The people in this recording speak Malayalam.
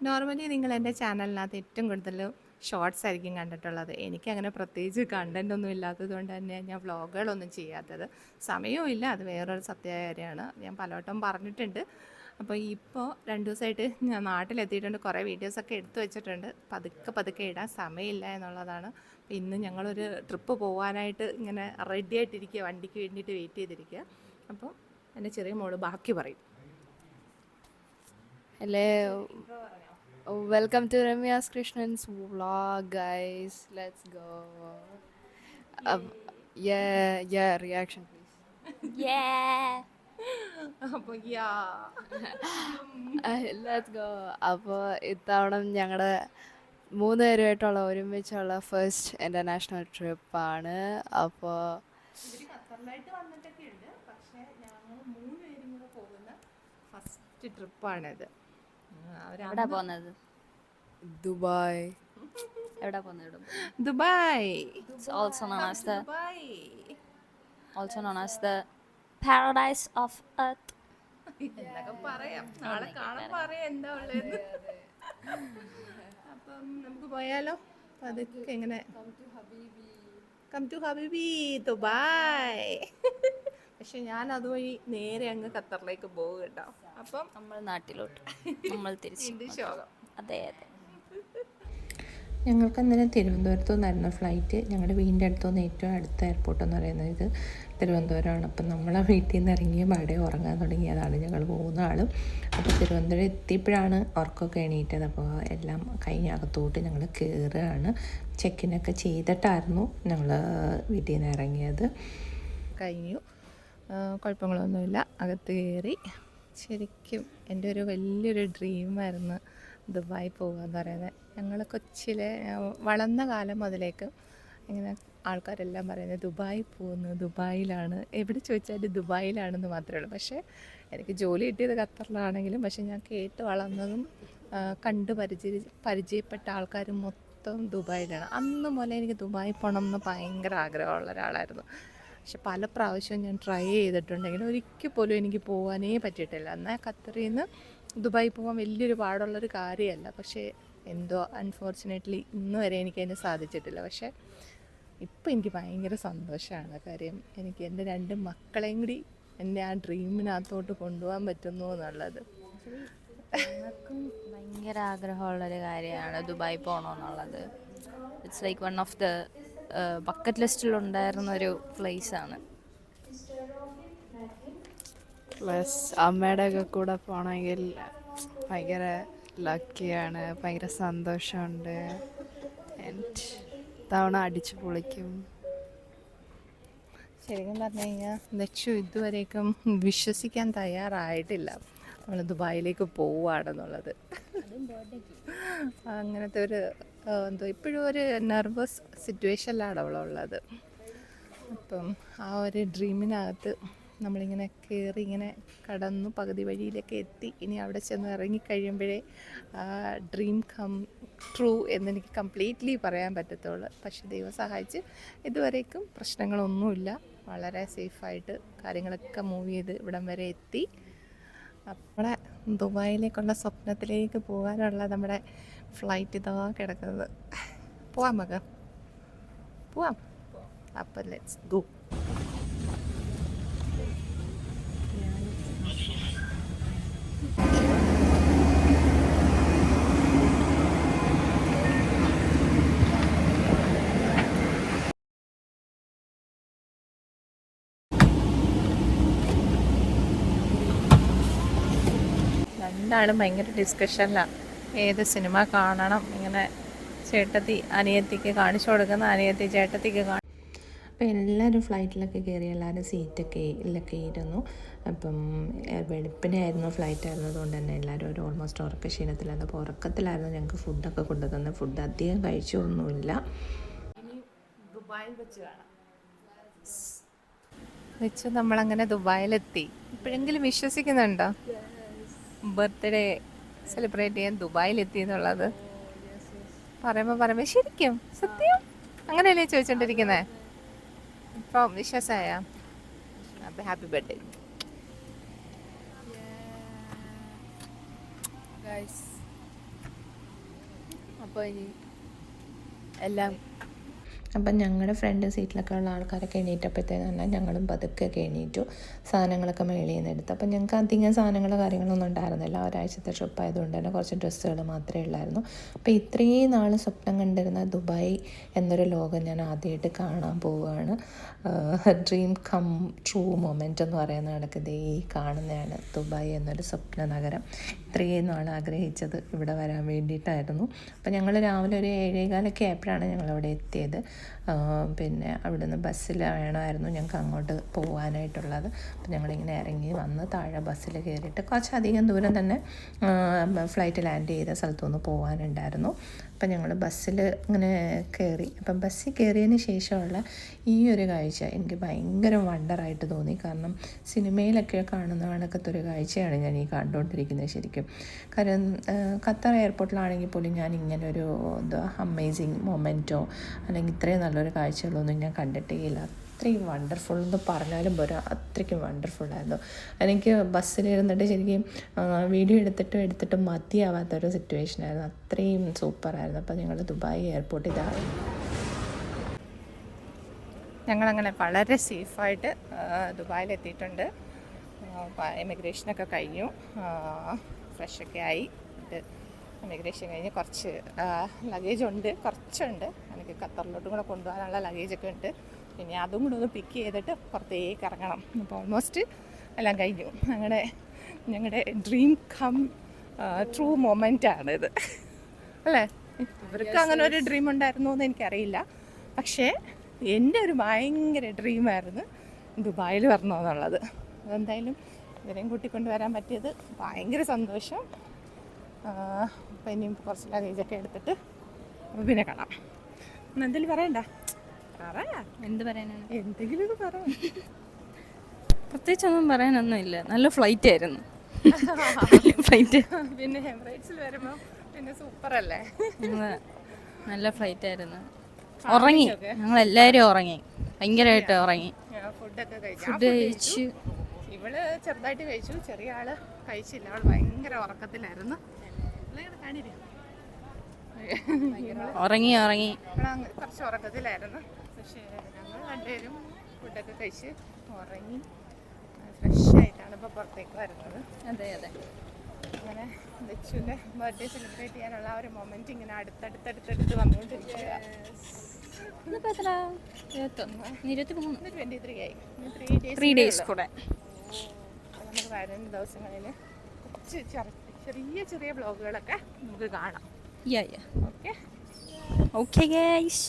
നോർമലി നിങ്ങൾ എൻ്റെ ചാനലിനകത്ത് ഏറ്റവും കൂടുതൽ ഷോർട്സ് ആയിരിക്കും കണ്ടിട്ടുള്ളത്. എനിക്കങ്ങനെ പ്രത്യേകിച്ച് കണ്ടൻ്റ് ഒന്നും ഇല്ലാത്തത് കൊണ്ട് തന്നെ ഞാൻ വ്ളോഗുകളൊന്നും ചെയ്യാത്തത്. സമയവും ഇല്ല, അത് വേറൊരു സത്യമായ കാര്യമാണ്. ഞാൻ പലവട്ടം പറഞ്ഞിട്ടുണ്ട്. അപ്പോൾ ഇപ്പോൾ 2 ദിവസമായിട്ട് ഞാൻ നാട്ടിലെത്തിയിട്ടുണ്ട്. കുറേ വീഡിയോസൊക്കെ എടുത്തു വെച്ചിട്ടുണ്ട്. പതുക്കെ പതുക്കെ ഇടാൻ സമയമില്ല എന്നുള്ളതാണ്. അപ്പോൾ ഇന്ന് ഞങ്ങളൊരു ട്രിപ്പ് പോകാനായിട്ട് ഇങ്ങനെ റെഡി ആയിട്ടിരിക്കുക, വണ്ടിക്ക് വേണ്ടിയിട്ട് വെയിറ്റ് ചെയ്തിരിക്കുക. അപ്പോൾ എൻ്റെ ചെറിയ മോള് ബാക്കി പറയും. Hello, welcome to Ramya's Krishnan's vlog, guys. Let's go. Yeah, reaction, please. Yeah. അപ്പോൾ യാ Let's go. അപ്പോൾ ഇത്തവണ ഞങ്ങളുടെ 3 പേരുമായിട്ടുള്ള ഒരുമിച്ചുള്ള ഫസ്റ്റ് ഇൻ്റർനാഷണൽ ട്രിപ്പാണ്. അപ്പോൾ ഇവർ ഖത്തറിലായിട്ട് വന്നിട്ടൊക്കെ ഉണ്ട്, പക്ഷേ ഞങ്ങൾ 3 പേരും കൂടെ പോകുന്ന ഫസ്റ്റ് ട്രിപ്പാണിത്. എവിടാ പോകുന്നത്? ദുബായ്. എവിടാ പോകുന്നത്? Dubai. It's also known as the Dubai. paradise of earth. എന്നൊക്കെ പറയാം, നാളെ കാണാൻ പറയാം എന്താ ഉള്ളത്. അപ്പം നമുക്ക് പോയാലോ പതുക്കെ ഇങ്ങനെ. കം ടു ഹബീബി ദുബായ്. പക്ഷെ ഞാൻ അതുവഴി നേരെ അങ്ങ് ഖത്തറിലേക്ക് പോകും കേട്ടോ. അപ്പം നമ്മൾ നാട്ടിലോട്ട് നമ്മൾ തിരിച്ചു ശോകം. അതെ അതെ. ഞങ്ങൾക്ക് അന്നേരം തിരുവനന്തപുരത്തു നിന്നായിരുന്നു ഫ്ലൈറ്റ്. ഞങ്ങളുടെ വീടിൻ്റെ അടുത്തുനിന്ന് ഏറ്റവും അടുത്ത എയർപോർട്ട് എന്ന് പറയുന്നത് ഇത് തിരുവനന്തപുരമാണ്. അപ്പം നമ്മളെ വീട്ടിൽ നിന്ന് ഇറങ്ങിയ പാടെ ഉറങ്ങാൻ തുടങ്ങിയതാണ് ഞങ്ങൾ 3 ആളും. അപ്പോൾ തിരുവനന്തപുരം എത്തിയപ്പോഴാണ് ഉറക്കമൊക്കെ എണീറ്റത്. അപ്പോൾ എല്ലാം കഴിഞ്ഞ് അകത്തോട്ട് ഞങ്ങൾ കയറുകയാണ്. ചെക്കിനൊക്കെ ചെയ്തിട്ടായിരുന്നു ഞങ്ങൾ വീട്ടിൽ നിന്ന് ഇറങ്ങിയത്. കഴിഞ്ഞു, കുഴപ്പങ്ങളൊന്നുമില്ല. അകത്ത് കയറി. ശരിക്കും എൻ്റെ ഒരു വലിയൊരു ഡ്രീമായിരുന്നു ദുബായ് പോകുക എന്ന് പറയുന്നത്. ഞങ്ങൾ കൊച്ചിലെ വളർന്ന കാലം മുതലേക്ക് ഇങ്ങനെ ആൾക്കാരെല്ലാം പറയുന്നത് ദുബായ് പോകുന്നു, ദുബായിലാണ്, എവിടെ ചോദിച്ചാലും ദുബായിലാണെന്ന് മാത്രമേ ഉള്ളൂ. പക്ഷേ എനിക്ക് ജോലി കിട്ടിയത് ഖത്തറിലാണെങ്കിലും പക്ഷേ ഞാൻ കേട്ട് വളർന്നതും കണ്ട് പരിചയപ്പെട്ട ആൾക്കാരും മൊത്തം ദുബായിലാണ്. അന്ന് മുതലേ എനിക്ക് ദുബായ് പോകണം എന്ന് ഭയങ്കര ആഗ്രഹമുള്ള ഒരാളായിരുന്നു. പക്ഷെ പല പ്രാവശ്യവും ഞാൻ ട്രൈ ചെയ്തിട്ടുണ്ടെങ്കിലും ഒരിക്കൽ പോലും എനിക്ക് പോകാനേ പറ്റിയിട്ടില്ല. എന്നാൽ ഖത്തറിൽ നിന്ന് ദുബായ് പോകാൻ വലിയൊരു പാടുള്ളൊരു കാര്യമല്ല. പക്ഷേ എന്തോ അൺഫോർച്ചുനേറ്റ്ലി ഇന്ന് വരെ എനിക്കതിന് സാധിച്ചിട്ടില്ല. പക്ഷേ ഇപ്പം എനിക്ക് ഭയങ്കര സന്തോഷമാണ്. കാര്യം എനിക്ക് എൻ്റെ 2 മക്കളെയും കൂടി എന്നെ ആ ഡ്രീമിനകത്തോട്ട് കൊണ്ടുപോകാൻ പറ്റുന്നു എന്നുള്ളത്. ഞങ്ങൾക്കും ഭയങ്കര ആഗ്രഹമുള്ളൊരു കാര്യമാണ് ദുബായ് പോകണമെന്നുള്ളത്. It's like one of the bucket ലിസ്റ്റിലുണ്ടായിരുന്നൊരു പ്ലേസാണ്. പ്ലസ് അമ്മയുടെ ഒക്കെ കൂടെ പോകണമെങ്കിൽ ഭയങ്കര ലക്കിയാണ്, ഭയങ്കര സന്തോഷമുണ്ട്. ആൻഡ് തവണ അടിച്ചു പൊളിക്കും. ശരിക്കും പറഞ്ഞു കഴിഞ്ഞാൽ ലച്ചു ഇതുവരേക്കും വിശ്വസിക്കാൻ തയ്യാറായിട്ടില്ല നമ്മൾ ദുബായിലേക്ക് പോവുകയാണെന്നുള്ളത്. അങ്ങനത്തെ ഒരു എന്തോ ഇപ്പോഴും ഒരു നെർവസ് സിറ്റുവേഷനിലാണ് അവളുള്ളത്. അപ്പം ആ ഒരു ഡ്രീമിനകത്ത് നമ്മളിങ്ങനെ കയറി ഇങ്ങനെ കടന്നു പകുതി വഴിയിലൊക്കെ എത്തി. ഇനി അവിടെ ചെന്ന് ഇറങ്ങിക്കഴിയുമ്പോഴേ ഡ്രീം കം ട്രൂ എന്നെനിക്ക് കംപ്ലീറ്റ്ലി പറയാൻ പറ്റത്തുള്ളൂ. പക്ഷേ ദൈവം സഹായിച്ച് ഇതുവരേക്കും പ്രശ്നങ്ങളൊന്നുമില്ല. വളരെ സേഫായിട്ട് കാര്യങ്ങളൊക്കെ മൂവ് ചെയ്ത് ഇവിടം വരെ എത്തി. നമ്മളെ ദുബായിലേക്കുള്ള സ്വപ്നത്തിലേക്ക് പോകാനുള്ള നമ്മുടെ ഫ്ലൈറ്റ് ഇതാ കിടക്കുന്നത്. പോവാം മക, പോവാം. അപ്പം ലെറ്റ്സ് ഗോ. രണ്ടാളും ഭയങ്കര ഡിസ്കഷനിലാണ് ഏത് സിനിമ കാണണം. ഇങ്ങനെ ചേട്ടത്തി അനിയത്തിക്ക് കാണിച്ചു കൊടുക്കുന്ന, അനിയത്തി ചേട്ടത്തിക്ക് അപ്പോൾ എല്ലാവരും ഫ്ലൈറ്റിലൊക്കെ കയറി എല്ലാവരും സീറ്റൊക്കെ ഇരുന്നു. അപ്പം വെളുപ്പിനായിരുന്നു ഫ്ലൈറ്റ് ആയിരുന്നതുകൊണ്ട് തന്നെ എല്ലാവരും ഒരു ഓൾമോസ്റ്റ് ഉറക്ക ക്ഷീണത്തിലായിരുന്നു. അപ്പോൾ ഉറക്കത്തിലായിരുന്നു ഞങ്ങൾക്ക് ഫുഡൊക്കെ കൊണ്ടുതന്നത്. ഫുഡ് അധികം കഴിച്ചൊന്നുമില്ല. ഇനി ദുബായിൽ വെച്ച് കാണാം. വെച്ച് നമ്മളങ്ങനെ ദുബായിലെത്തി. ഇപ്പോഴെങ്കിലും വിശ്വസിക്കുന്നുണ്ടോ ബർത്ത്ഡേ സെലിബ്രേറ്റ് ചെയ്യാൻ ദുബായിലെത്തി എന്നുള്ളത്? പറയുമ്പോൾ ശരിക്കും സത്യം അങ്ങനെയല്ലേ ചോദിച്ചോണ്ടിരിക്കുന്നത്? ഇപ്പം വിശ്വാസമായ? അപ്പം ഹാപ്പി ബർത്ത്ഡേ ഗൈസ്. അപ്പോൾ ഇനി എല്ലാം അപ്പം ഞങ്ങളുടെ ഫ്രണ്ട് സീറ്റിലൊക്കെ ഉള്ള ആൾക്കാരൊക്കെ എണീറ്റപ്പോഴത്തേന് തന്നെ ഞങ്ങളും പതുക്കെ എണീറ്റു. സാധനങ്ങളൊക്കെ മേളിൽ നിന്ന് എടുത്തു. അപ്പം ഞങ്ങൾക്ക് അധികം സാധനങ്ങളോ കാര്യങ്ങളൊന്നും ഉണ്ടായിരുന്നില്ല. ഒരാഴ്ചത്തെ ട്രിപ്പ് ആയതുകൊണ്ട് തന്നെ കുറച്ച് ഡ്രസ്സുകൾ മാത്രമേ ഉള്ളായിരുന്നു. അപ്പോൾ ഇത്രയും നാൾ സ്വപ്നം കണ്ടിരുന്ന ദുബായ് എന്നൊരു ലോകം ഞാൻ ആദ്യമായിട്ട് കാണാൻ പോവുകയാണ്. ഡ്രീം കം ട്രൂ മൊമെൻ്റ് എന്ന് പറയുന്ന കണക്ക് ദേ ഈ കാണുന്നതാണ് ദുബായ് എന്നൊരു സ്വപ്ന നഗരം. ഇത്രയും നാൾ ആഗ്രഹിച്ചത് ഇവിടെ വരാൻ വേണ്ടിയിട്ടായിരുന്നു. അപ്പം ഞങ്ങൾ രാവിലെ ഒരു 7:15 ആയപ്പോഴാണ് ഞങ്ങളവിടെ എത്തിയത്. പിന്നെ അവിടുന്ന് ബസ്സിൽ വേണമായിരുന്നു ഞങ്ങൾക്ക് അങ്ങോട്ട് പോകാനായിട്ടുള്ളത്. അപ്പം ഞങ്ങളിങ്ങനെ ഇറങ്ങി വന്ന് താഴെ ബസ്സിൽ കയറിയിട്ട് കുറച്ചധികം ദൂരം തന്നെ ഫ്ലൈറ്റ് ലാൻഡ് ചെയ്ത സ്ഥലത്തുനിന്ന് പോകാനുണ്ടായിരുന്നു. അപ്പം ഞങ്ങൾ ബസ്സിൽ ഇങ്ങനെ കയറി. അപ്പം ബസ്സിൽ കയറിയതിന് ശേഷമുള്ള ഈ ഒരു കാഴ്ച എനിക്ക് ഭയങ്കര വണ്ടറായിട്ട് തോന്നി. കാരണം സിനിമയിലൊക്കെ കാണുന്ന കണക്കത്തൊരു കാഴ്ചയാണ് ഞാൻ ഈ കണ്ടുകൊണ്ടിരിക്കുന്നത് ശരിക്കും. കാരണം ഖത്തർ എയർപോർട്ടിലാണെങ്കിൽ പോലും ഞാൻ ഇങ്ങനൊരു അമേസിങ് മൊമെൻറ്റോ അല്ലെങ്കിൽ ഇത്രയും നല്ലൊരു കാഴ്ചകളൊന്നും ഞാൻ കണ്ടിട്ടേ ഇല്ല. അത്രയും വണ്ടർഫുൾ എന്ന് പറഞ്ഞാലും പോരാ, അത്രയ്ക്കും വണ്ടർഫുള്ളായിരുന്നു. എനിക്ക് ബസ്സിലിരുന്നിട്ട് ശരിക്കും വീഡിയോ എടുത്തിട്ടും മതിയാവാത്തൊരു സിറ്റുവേഷനായിരുന്നു. അത്രയും സൂപ്പറായിരുന്നു. അപ്പോൾ ഞങ്ങൾ ദുബായ് എയർപോർട്ടിൽ ഇതായി. ഞങ്ങളങ്ങനെ വളരെ സേഫായിട്ട് ദുബായിലെത്തിയിട്ടുണ്ട്. ഇമിഗ്രേഷനൊക്കെ കഴിഞ്ഞു, ഫ്രഷൊക്കെ ആയി. ഇമിഗ്രേഷൻ കഴിഞ്ഞ് കുറച്ച് ലഗേജ് ഉണ്ട്, കുറച്ചുണ്ട്. എനിക്ക് ഖത്തറിലോട്ടും കൂടെ കൊണ്ടുപോകാനുള്ള ലഗേജൊക്കെ ഉണ്ട്. പിന്നെ അതും കൂടെ ഒന്ന് പിക്ക് ചെയ്തിട്ട് പുറത്തേക്ക് ഇറങ്ങണം. അപ്പോൾ ഓൾമോസ്റ്റ് എല്ലാം കഴിഞ്ഞു. ഞങ്ങളുടെ ഡ്രീം കം ട്രൂ മൊമെൻ്റാണിത് അല്ലേ? ഇവർക്ക് അങ്ങനെ ഒരു ഡ്രീം ഉണ്ടായിരുന്നു എന്ന് എനിക്കറിയില്ല. പക്ഷേ എൻ്റെ ഒരു ഭയങ്കര ഡ്രീമായിരുന്നു ദുബായിൽ വരണമെന്നുള്ളത്. അതെന്തായാലും ഇവരെയും കൂട്ടിക്കൊണ്ട് വരാൻ പറ്റിയത് ഭയങ്കര സന്തോഷം. അപ്പം ഇനിയും കുറച്ച് ലഗേജൊക്കെ എടുത്തിട്ട് പിന്നെ കാണാം. എന്തെങ്കിലും പറയണ്ട? എന്ത് പറയാനാണ്? എന്തെങ്കിലും പറയാം. പ്രത്യേകിച്ചൊന്നും പറയാനൊന്നുമില്ല. നല്ല ഫ്ലൈറ്റ് ആയിരുന്നു. ഫ്ലൈറ്റ് പിന്നെ എമിറേറ്റ്സിൽ വരുമ്പോൾ പിന്നെ സൂപ്പർ അല്ലേ? നല്ല ഫ്ലൈറ്റ് ആയിരുന്നു. ഉറങ്ങി, ഞങ്ങളെല്ലാവരും ഉറങ്ങി, ഭയങ്കരമായിട്ട് ഉറങ്ങി. ഫുഡ് കഴിച്ചു. ഇവള് ചെറുതായിട്ട് കഴിച്ചു, ചെറിയ ആള് കഴിച്ചില്ല. അവൾ ഭയങ്കര ഉറക്കത്തിലായിരുന്നു. ഉറങ്ങി കുറച്ച് ഉറക്കത്തിലായിരുന്നു. പക്ഷേ ഞങ്ങൾ രണ്ടുപേരും ഫുഡൊക്കെ കഴിച്ച് ഉറങ്ങി ഫ്രഷ് ആയിട്ടാണ് ഇപ്പോൾ പുറത്തേക്ക് വരുന്നത്. അതെ. അങ്ങനെ ലച്ചുവിൻ്റെ ബർത്ത്ഡേ സെലിബ്രേറ്റ് ചെയ്യാനുള്ള ആ ഒരു മൊമെൻറ്റ് ഇങ്ങനെ അടുത്തടുത്ത് വന്നുകൊണ്ടിരിക്കുക. 23 ആയി. 3 days കൂടെ. നമുക്ക് വരുന്ന ദിവസങ്ങളിൽ കുറച്ച് ചെറിയ ബ്ലോഗുകളൊക്കെ നമുക്ക് കാണാം. Okay guys.